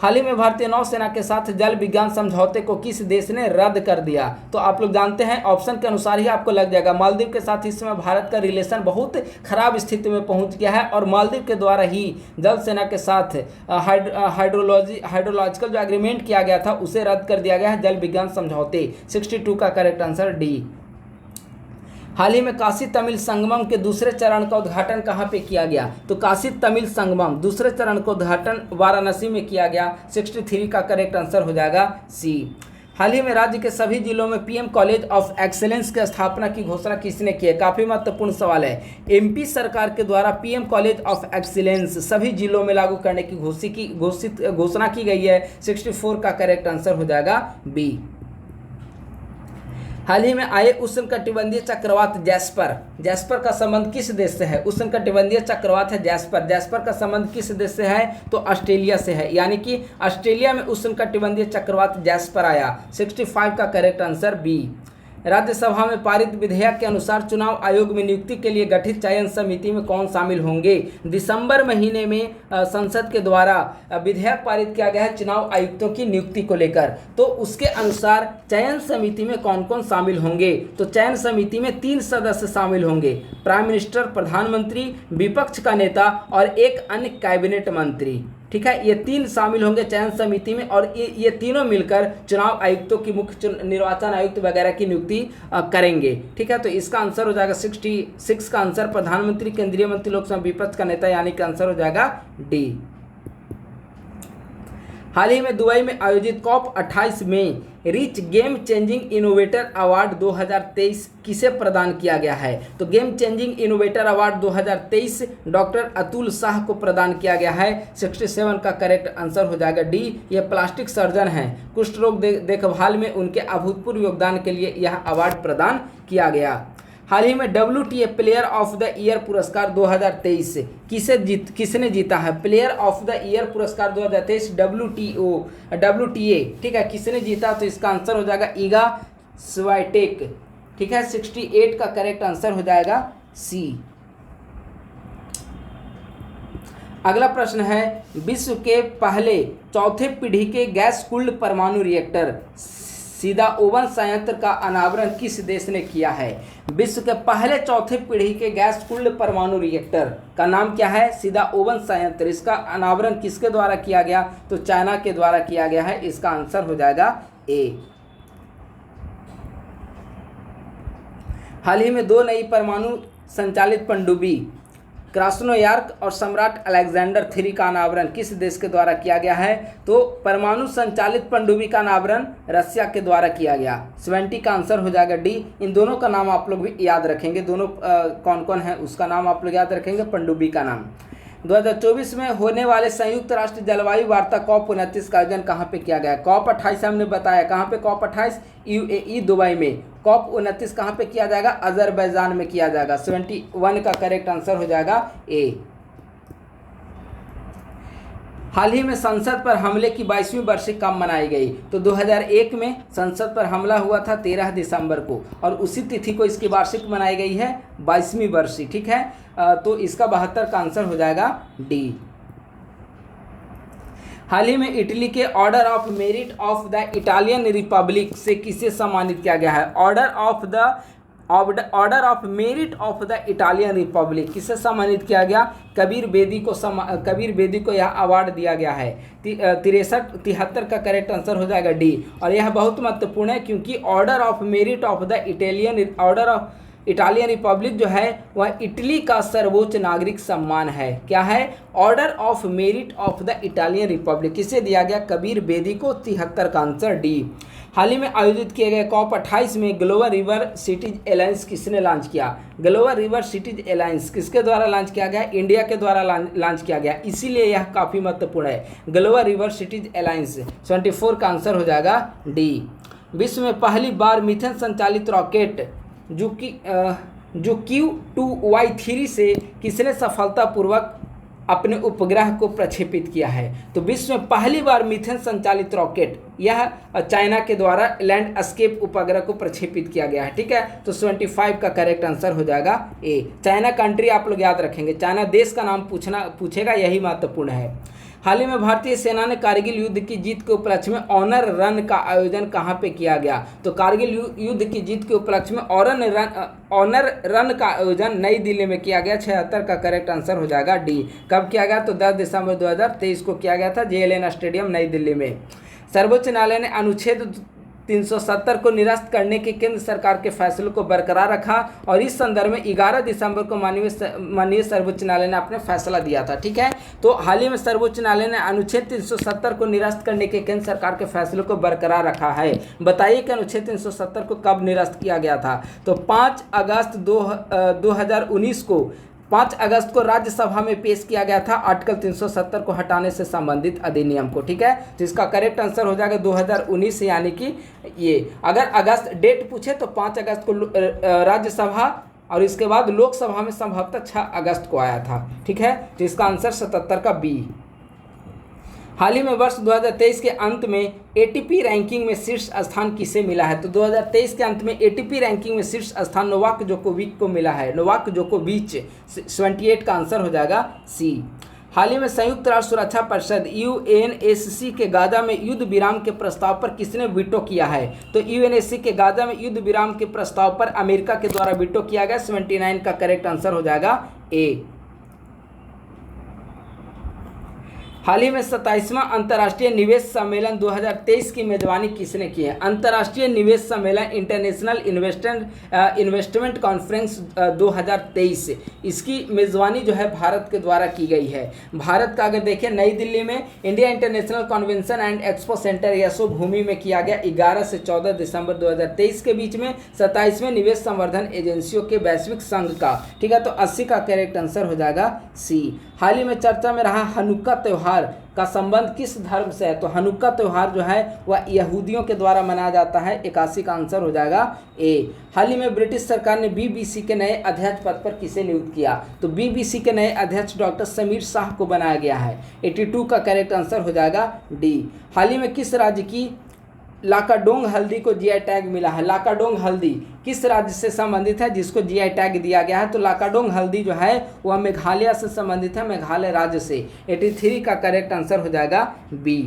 हाल ही में भारतीय नौसेना के साथ जल विज्ञान समझौते को किस देश ने रद्द कर दिया? तो आप लोग जानते हैं, ऑप्शन के अनुसार ही आपको लग जाएगा। मालदीव के साथ इस समय भारत का रिलेशन बहुत खराब स्थिति में पहुंच गया है, और मालदीव के द्वारा ही जल सेना के साथ हाइड्रोलॉजिकल जो एग्रीमेंट किया गया था उसे रद्द कर दिया गया है, जल विज्ञान समझौते। 62 का करेक्ट आंसर डी। हाल ही में काशी तमिल संगमम के दूसरे चरण का उद्घाटन कहाँ पे किया गया? तो काशी तमिल संगमम दूसरे चरण का उद्घाटन वाराणसी में किया गया। 63 का करेक्ट आंसर हो जाएगा सी। हाल ही में राज्य के सभी जिलों में पीएम कॉलेज ऑफ एक्सीलेंस की स्थापना की घोषणा किसने की है? काफी महत्वपूर्ण सवाल है। एमपी सरकार के द्वारा पीएम कॉलेज ऑफ एक्सीलेंस सभी जिलों में लागू करने की घोषणा की गई है। 64 का करेक्ट आंसर हो जाएगा बी। हाल ही में आए उष्णकटिबंधीय चक्रवात जैस्पर का संबंध किस देश से है? उष्णकटिबंधीय चक्रवात है जैस्पर का संबंध किस देश से है? तो ऑस्ट्रेलिया से है, यानी कि ऑस्ट्रेलिया में उष्णकटिबंधीय चक्रवात जैस्पर आया। 65 का करेक्ट आंसर बी। राज्यसभा में पारित विधेयक के अनुसार चुनाव आयोग में नियुक्ति के लिए गठित चयन समिति में कौन शामिल होंगे? दिसंबर महीने में संसद के द्वारा विधेयक पारित किया गया है चुनाव आयुक्तों की नियुक्ति को लेकर। तो उसके अनुसार चयन समिति में कौन कौन शामिल होंगे? तो चयन समिति में 3 सदस्य शामिल होंगे, प्राइम मिनिस्टर, प्रधानमंत्री, विपक्ष का नेता और एक अन्य कैबिनेट मंत्री। ठीक है, ये 3 शामिल होंगे चयन समिति में, और ये तीनों मिलकर चुनाव आयुक्तों की, मुख्य निर्वाचन आयुक्त वगैरह की नियुक्ति करेंगे। ठीक है, तो इसका आंसर हो जाएगा 66 का आंसर प्रधानमंत्री, केंद्रीय मंत्री, लोकसभा विपक्ष का नेता, यानी कि आंसर हो जाएगा डी। हाल ही में दुबई में आयोजित कॉप 28 में rich game changing innovator award 2023 किसे प्रदान किया गया है? तो game changing innovator award 2023 doctor Atul Shah को प्रदान किया गया है। 67 का करेक्ट आंसर हो जाएगा डी। ये प्लास्टिक सर्जन हैं, कुष्ठ रोग देखभाल में उनके अभूतपूर्व योगदान के लिए यह अवार्ड प्रदान किया गया। हाल ही में WTA player of the year पुरस्कार 2023 किसने जीता है? प्लेयर ऑफ द ईयर पुरस्कार 2023 WTA, ठीक है, किसने जीता? तो इसका आंसर हो जाएगा ईगा स्वाइटेक। ठीक है, 68 का करेक्ट आंसर हो जाएगा सी। अगला प्रश्न है, विश्व के पहले चौथे पीढ़ी के गैस कूल्ड परमाणु रिएक्टर सीधा ओवन संयंत्र का अनावरण किस देश ने किया है? विश्व के पहले चौथे पीढ़ी के गैस कूल्ड परमाणु रिएक्टर का नाम क्या है? सीधा ओवन संयंत्र। इसका अनावरण किसके द्वारा किया गया? तो चाइना के द्वारा किया गया है। इसका आंसर हो जाएगा ए। हाल ही में 2 नई परमाणु संचालित पनडुब्बी क्रास्नोयार्क और सम्राट अलेक्जेंडर 3 का अनावरण किस देश के द्वारा किया गया है? तो परमाणु संचालित पनडुब्बी का अनावरण रसिया के द्वारा किया गया। 70 का आंसर हो जाएगा डी। इन दोनों का नाम आप लोग भी याद रखेंगे, दोनों कौन कौन है उसका नाम आप लोग याद रखेंगे, पनडुब्बी का नाम। 2024 में होने वाले संयुक्त राष्ट्र जलवायु वार्ता COP 29 का आयोजन कहाँ पे किया गया? COP 28 हमने बताया, कहाँ पे COP 28? UAE दुबई में। COP 29 कहाँ पे किया जाएगा? अजरबैजान में किया जाएगा। 71 का करेक्ट आंसर हो जाएगा ए। हाल ही में संसद पर हमले की 22वीं वार्षिक कब मनाई गई? तो 2001 में संसद पर हमला हुआ था 13 दिसंबर को, और उसी तिथि को इसकी वार्षिक मनाई गई है 22वीं वार्षिक। ठीक है, तो इसका 72 का आंसर हो जाएगा डी। हाल ही में इटली के order of merit of the Italian Republic से किसे सम्मानित किया गया है? Order of merit of the Italian Republic किसे सम्मानित किया गया? कबीर बेदी को यह अवार्ड दिया गया है। 73 का करेक्ट आंसर हो जाएगा डी। और यह बहुत महत्वपूर्ण है क्योंकि order of merit of the Italian Republic जो है वह इटली का सर्वोच्च नागरिक सम्मान है। क्या है? Order of merit of the Italian Republic किसे दिया गया? कबीर बेदी को। 73 का आंसर डी। हाल ही में आयोजित किए गए COP28 में ग्लोबल रिवर सिटीज अलायंस किसने लॉन्च किया? ग्लोबल रिवर सिटीज अलायंस किसके द्वारा लॉन्च किया गया? इंडिया के द्वारा लॉन्च किया गया, इसीलिए यह काफ़ी महत्वपूर्ण है। Global river cities alliance. 74 का आंसर हो जाएगा डी। विश्व में पहली बार मीथेन संचालित रॉकेट जो Q2Y3 से किसने सफलतापूर्वक अपने उपग्रह को प्रक्षेपित किया है? तो विश्व में पहली बार मीथेन संचालित रॉकेट यह चाइना के द्वारा लैंडस्केप उपग्रह को प्रक्षेपित किया गया है। ठीक है, तो 75 का करेक्ट आंसर हो जाएगा ए। चाइना कंट्री आप लोग याद रखेंगे, चाइना देश का नाम पूछेगा, यही महत्वपूर्ण है। हाल ही में भारतीय सेना ने कारगिल युद्ध की जीत के उपलक्ष्य में ऑनर रन का आयोजन कहां पे किया गया? तो कारगिल युद्ध की जीत के उपलक्ष्य में ऑनर रन का आयोजन नई दिल्ली में किया गया। 76 का करेक्ट आंसर हो जाएगा डी। कब किया गया? तो 10 दिसंबर 2023 को किया गया था, JLN स्टेडियम नई दिल्ली में। सर्वोच्च न्यायालय ने अनुच्छेद 370 को निरस्त करने के केंद्र सरकार के फैसले को बरकरार रखा, और इस संदर्भ में 11 दिसंबर को माननीय सर्वोच्च न्यायालय ने अपने फैसला दिया था। ठीक है, तो हाल ही में सर्वोच्च न्यायालय ने अनुच्छेद 370 को निरस्त करने के केंद्र सरकार के फैसले को बरकरार रखा है। बताइए कि अनुच्छेद 370 को कब निरस्त किया गया था? तो 5 अगस्त 2019 को 5 अगस्त को राज्यसभा में पेश किया गया था आर्टिकल 370 को हटाने से संबंधित अधिनियम को। ठीक है, तो इसका करेक्ट आंसर हो जाएगा 2019, यानी कि ये अगर अगस्त डेट पूछे तो 5 अगस्त को राज्यसभा, और इसके बाद लोकसभा में संभवतः 6 अगस्त को आया था। ठीक है, तो इसका आंसर 77 का बी। हाल ही में वर्ष 2023 के अंत में ATP रैंकिंग में शीर्ष स्थान किसे मिला है? तो 2023 के अंत में ATP रैंकिंग में शीर्ष स्थान नोवाक जोकोविच को मिला है। नोवाक जोकोविच। 78 का आंसर हो जाएगा सी। हाल ही में संयुक्त राष्ट्र सुरक्षा परिषद UNSC के गाजा में युद्ध विराम के प्रस्ताव पर किसने वीटो किया है? तो UNSC के गाजा में युद्ध विराम के प्रस्ताव पर अमेरिका के द्वारा वीटो किया गया। 79 का करेक्ट आंसर हो जाएगा ए। हाल ही में 27वां अंतर्राष्ट्रीय निवेश सम्मेलन 2023 की मेजबानी किसने की है? अंतर्राष्ट्रीय निवेश सम्मेलन इंटरनेशनल इन्वेस्टमेंट कॉन्फ्रेंस 2023, इसकी मेजबानी जो है भारत के द्वारा की गई है। भारत का अगर देखें, नई दिल्ली में India international convention and expo centre Yasho Bhoomi में किया गया। 11 से 14 दिसंबर 2023 के बीच में 27वें निवेश संवर्धन एजेंसियों के वैश्विक संघ का। ठीक है, तो 80 का करेक्ट आंसर हो जाएगा सी। हाल ही में चर्चा में रहा हनुक्का त्यौहार का संबंध किस धर्म से है? तो हनुक्का त्यौहार जो है वह यहूदियों के द्वारा मनाया जाता है। 81 का आंसर हो जाएगा ए। हाल ही में ब्रिटिश सरकार ने BBC के नए अध्यक्ष पद पर किसे नियुक्त किया? तो BBC के नए अध्यक्ष डॉक्टर समीर शाह को बनाया गया है। 82 का करेक्ट आंसर हो जाएगा डी। हाल ही में किस राज्य की लाकाडोंग हल्दी को GI टैग मिला है? लाकाडोंग हल्दी किस राज्य से संबंधित है जिसको GI टैग दिया गया है? तो लाकाडोंग हल्दी जो है वह मेघालय से संबंधित है, मेघालय राज्य से। 83 का करेक्ट आंसर हो जाएगा बी।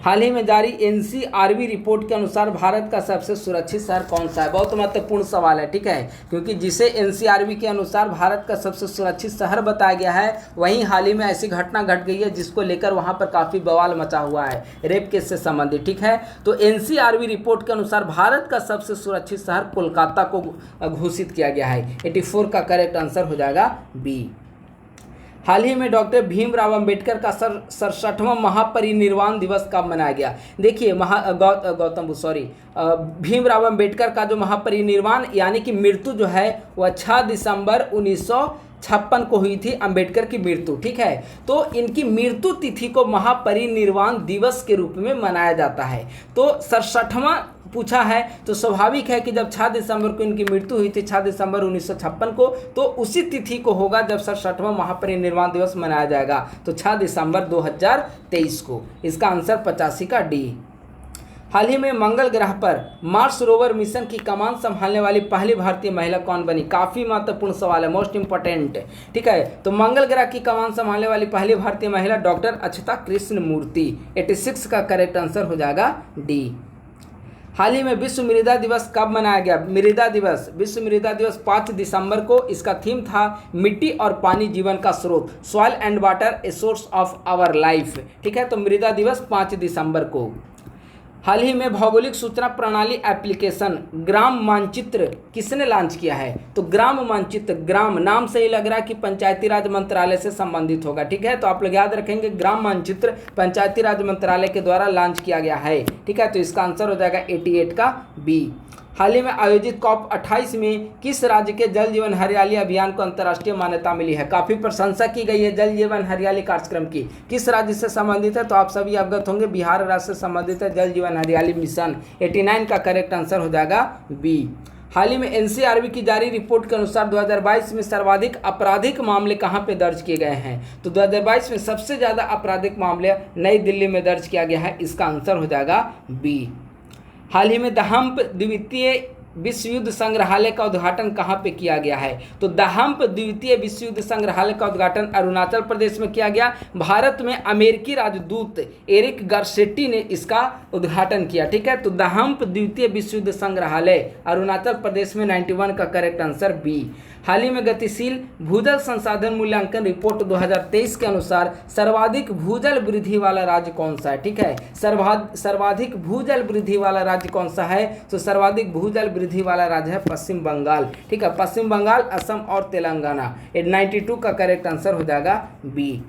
हाल ही में जारी NCRB रिपोर्ट के अनुसार भारत का सबसे सुरक्षित शहर कौन सा है? बहुत महत्वपूर्ण सवाल है। ठीक है, क्योंकि जिसे NCRB के अनुसार भारत का सबसे सुरक्षित शहर बताया गया है, वहीं हाल ही में ऐसी घटना घट गई है जिसको लेकर वहां पर काफ़ी बवाल मचा हुआ है, रेप केस से संबंधित। ठीक है, तो NCRB रिपोर्ट के अनुसार भारत का सबसे सुरक्षित शहर कोलकाता को घोषित किया गया है। 84 का करेक्ट आंसर हो जाएगा बी। हाल ही में डॉक्टर भीमराव अंबेडकर का 67वां महापरिनिर्वाण दिवस कब मनाया गया? देखिए, भीमराव अंबेडकर का जो महापरिनिर्वाण यानी कि मृत्यु जो है वह 6 दिसंबर 1956 को हुई थी, अंबेडकर की मृत्यु। ठीक है, तो इनकी मृत्यु तिथि को महापरिनिर्वाण दिवस के रूप में मनाया जाता है। तो 67वां पूछा है तो स्वाभाविक है कि जब 6 दिसंबर को इनकी मृत्यु हुई थी, 6 दिसंबर 1956 को, तो उसी तिथि को होगा जब 67वां महापरिनिर्वाण दिवस मनाया जाएगा, तो 6 दिसंबर 2023 को। इसका आंसर 85 का डी। हाल ही में मंगल ग्रह पर मार्स रोवर मिशन की कमान संभालने वाली पहली भारतीय महिला कौन बनी? काफ़ी महत्वपूर्ण सवाल है, मोस्ट इंपॉर्टेंट। ठीक है, तो मंगल ग्रह की कमान संभालने वाली पहली भारतीय महिला डॉक्टर अक्षता कृष्णमूर्ति। 86 का करेक्ट आंसर हो जाएगा डी। हाल ही में विश्व मृदा दिवस कब मनाया गया? मृदा दिवस, विश्व मृदा दिवस 5 दिसंबर को। इसका थीम था मिट्टी और पानी जीवन का स्रोत, soil and water a source of our life. ठीक है, तो मृदा दिवस 5 दिसंबर को। हाल ही में भौगोलिक सूचना प्रणाली एप्लीकेशन ग्राम मानचित्र किसने लॉन्च किया है? तो ग्राम मानचित्र, ग्राम नाम से ही लग रहा है कि पंचायती राज मंत्रालय से संबंधित होगा। ठीक है, तो आप लोग याद रखेंगे ग्राम मानचित्र पंचायती राज मंत्रालय के द्वारा लॉन्च किया गया है। ठीक है, तो इसका आंसर हो जाएगा 88 का बी। हाल ही में आयोजित COP 28 में किस राज्य के जल जीवन हरियाली अभियान को अंतर्राष्ट्रीय मान्यता मिली है? काफ़ी प्रशंसा की गई है जल जीवन हरियाली कार्यक्रम की। किस राज्य से संबंधित है? तो आप सभी अवगत होंगे, बिहार राज्य से संबंधित है जल जीवन हरियाली मिशन। 89 का करेक्ट आंसर हो जाएगा बी। हाल ही में NCRB की जारी रिपोर्ट के अनुसार 2022 में सर्वाधिक आपराधिक मामले कहाँ पे दर्ज किए गए हैं? तो 2022 में सबसे ज़्यादा आपराधिक मामले नई दिल्ली में दर्ज किया गया है। इसका आंसर हो जाएगा बी। हाल ही में द हम्प द्वितीय विश्व युद्ध संग्रहालय का उद्घाटन कहाँ पे किया गया है? तो द हम्प द्वितीय विश्व युद्ध संग्रहालय का उद्घाटन अरुणाचल प्रदेश में किया गया। भारत में अमेरिकी राजदूत एरिक गारसेटी ने इसका उद्घाटन किया। ठीक है, तो द हम्प द्वितीय विश्व युद्ध संग्रहालय अरुणाचल प्रदेश में। 91 का करेक्ट आंसर बी। हाल ही में गतिशील भूजल संसाधन मूल्यांकन रिपोर्ट 2023 के अनुसार सर्वाधिक भूजल वृद्धि वाला राज्य कौन सा है? ठीक है, सर्वाधिक भूजल वृद्धि वाला राज्य कौन सा है? तो सर्वाधिक भूजल वृद्धि वाला राज्य है पश्चिम बंगाल। ठीक है, पश्चिम बंगाल, असम और तेलंगाना। 92 का करेक्ट आंसर हो जाएगा बी।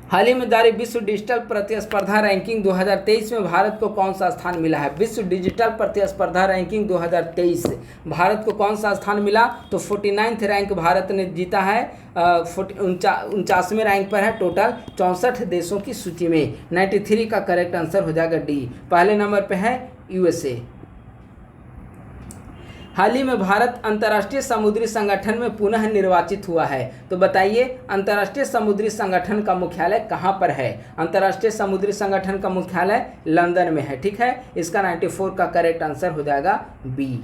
हाल ही में जारी विश्व डिजिटल प्रतिस्पर्धा रैंकिंग 2023 में भारत को कौन सा स्थान मिला है? विश्व डिजिटल प्रतिस्पर्धा रैंकिंग 2023 भारत को कौन सा स्थान मिला? तो 49th रैंक भारत ने जीता है। 49वें रैंक पर है टोटल 64 देशों की सूची में। 93 का करेक्ट आंसर हो जाएगा डी। पहले नंबर पे है USA। हाल ही में भारत अंतर्राष्ट्रीय समुद्री संगठन में पुनः निर्वाचित हुआ है। तो बताइए अंतर्राष्ट्रीय समुद्री संगठन का मुख्यालय कहाँ पर है? अंतर्राष्ट्रीय समुद्री संगठन का मुख्यालय लंदन में है। ठीक है, इसका 94 का करेक्ट आंसर हो जाएगा बी।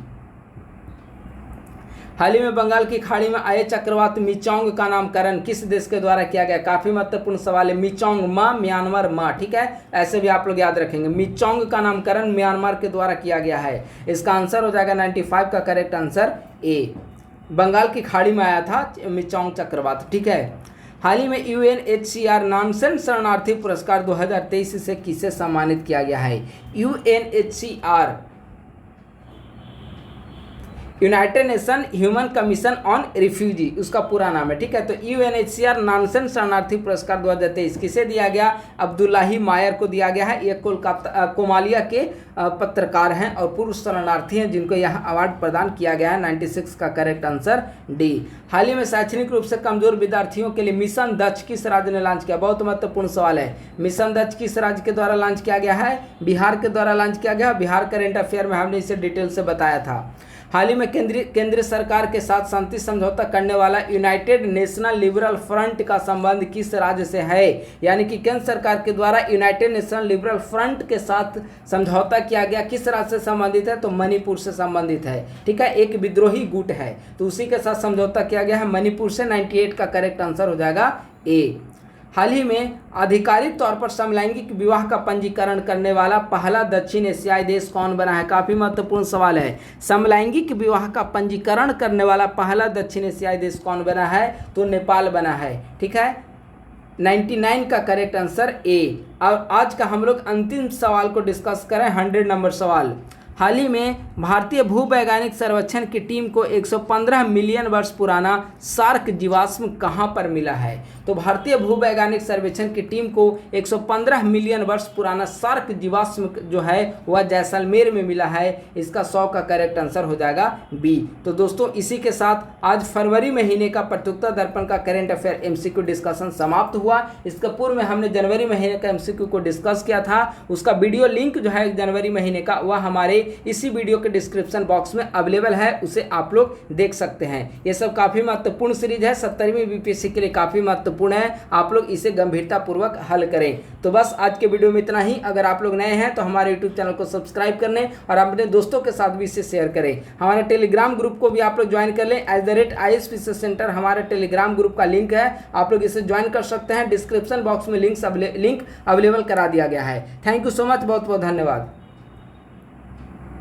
हाल ही में बंगाल की खाड़ी में आए चक्रवात मिचोंग का नामकरण किस देश के द्वारा किया गया? काफी महत्वपूर्ण सवाल है। मिचोंग माँ, म्यांमार माँ। ठीक है, ऐसे भी आप लोग याद रखेंगे। मिचोंग का नामकरण म्यांमार के द्वारा किया गया है। इसका आंसर हो जाएगा 95 का करेक्ट आंसर ए। बंगाल की खाड़ी में आया था मिचोंग चक्रवात। ठीक है, हाल ही में UNHCR नानसेन शरणार्थी पुरस्कार 2023 से किसे सम्मानित किया गया है? UNHCR United nation human commission on refugee उसका पूरा नाम है। ठीक है, तो UNHCR नानसेन शरणार्थी पुरस्कार 2023 किसे दिया गया? अब्दुल्लाही मायर को दिया गया है। ये कोलकाता कोमालिया के पत्रकार हैं और पूर्व शरणार्थी हैं जिनको यह अवार्ड प्रदान किया गया है। 96 का करेक्ट आंसर डी। हाल ही में शैक्षणिक रूप से कमजोर विद्यार्थियों के लिए मिशन दक्ष किस राज्य ने लॉन्च किया? बहुत महत्वपूर्ण सवाल है। मिशन दक्ष किस राज्य के द्वारा लॉन्च किया गया है? बिहार के द्वारा लॉन्च किया गया। बिहार करेंट अफेयर में हमने इसे डिटेल से बताया था। हाल ही में केंद्र सरकार के साथ शांति समझौता करने वाला यूनाइटेड नेशनल लिबरल फ्रंट का संबंध किस राज्य से है? यानी कि केंद्र सरकार के द्वारा यूनाइटेड नेशनल लिबरल फ्रंट के साथ समझौता किया गया, किस राज्य से संबंधित है? तो मणिपुर से संबंधित है। ठीक है, एक विद्रोही गुट है तो उसी के साथ समझौता किया गया है मणिपुर से। 98 का करेक्ट आंसर हो जाएगा ए। हाल ही में आधिकारिक तौर पर समलैंगिक विवाह का पंजीकरण करने वाला पहला दक्षिण एशियाई देश कौन बना है? काफ़ी महत्वपूर्ण सवाल है। समलैंगिक विवाह का पंजीकरण करने वाला पहला दक्षिण एशियाई देश कौन बना है? तो नेपाल बना है। ठीक है, 99 का करेक्ट आंसर ए। और आज का हम लोग अंतिम सवाल को डिस्कस करें, 100 नंबर सवाल। हाल ही में भारतीय भूवैज्ञानिक सर्वेक्षण की टीम को 115 मिलियन वर्ष पुराना शार्क जीवाश्म कहां पर मिला है? तो भारतीय भूवैज्ञानिक सर्वेक्षण की टीम को 115 मिलियन वर्ष पुराना शार्क जीवाश्म जो है वह जैसलमेर में मिला है। इसका 100 का करेक्ट आंसर हो जाएगा बी। तो दोस्तों इसी के साथ आज फरवरी महीने का प्रतियोगिता दर्पण का करंट अफेयर एमसीक्यू डिस्कशन समाप्त हुआ। इसके पूर्व में हमने जनवरी महीने का एमसीक्यू को डिस्कस किया था, उसका वीडियो लिंक जो है जनवरी महीने का वह हमारे इसी वीडियो के डिस्क्रिप्शन बॉक्स में अवेलेबल है, उसे आप लोग देख सकते हैं। ये सब काफी महत्वपूर्ण सीरीज है, 70वीं बीपीएससी के लिए काफी महत्वपूर्ण है, आप लोग इसे गंभीरता पूर्वक हल करें। तो बस आज के वीडियो में इतना ही। अगर आप लोग नए हैं तो हमारे यूट्यूब चैनल को सब्सक्राइब करने और अपने दोस्तों के साथ भी इसे शेयर करें। हमारे टेलीग्राम ग्रुप को भी आप लोग ज्वाइन कर लें, @ISPC सेंटर हमारे टेलीग्राम ग्रुप का लिंक है, आप लोग इसे ज्वाइन कर सकते हैं। डिस्क्रिप्शन बॉक्स में लिंक अवेलेबल करा दिया गया है। थैंक यू सो मच, बहुत बहुत धन्यवाद।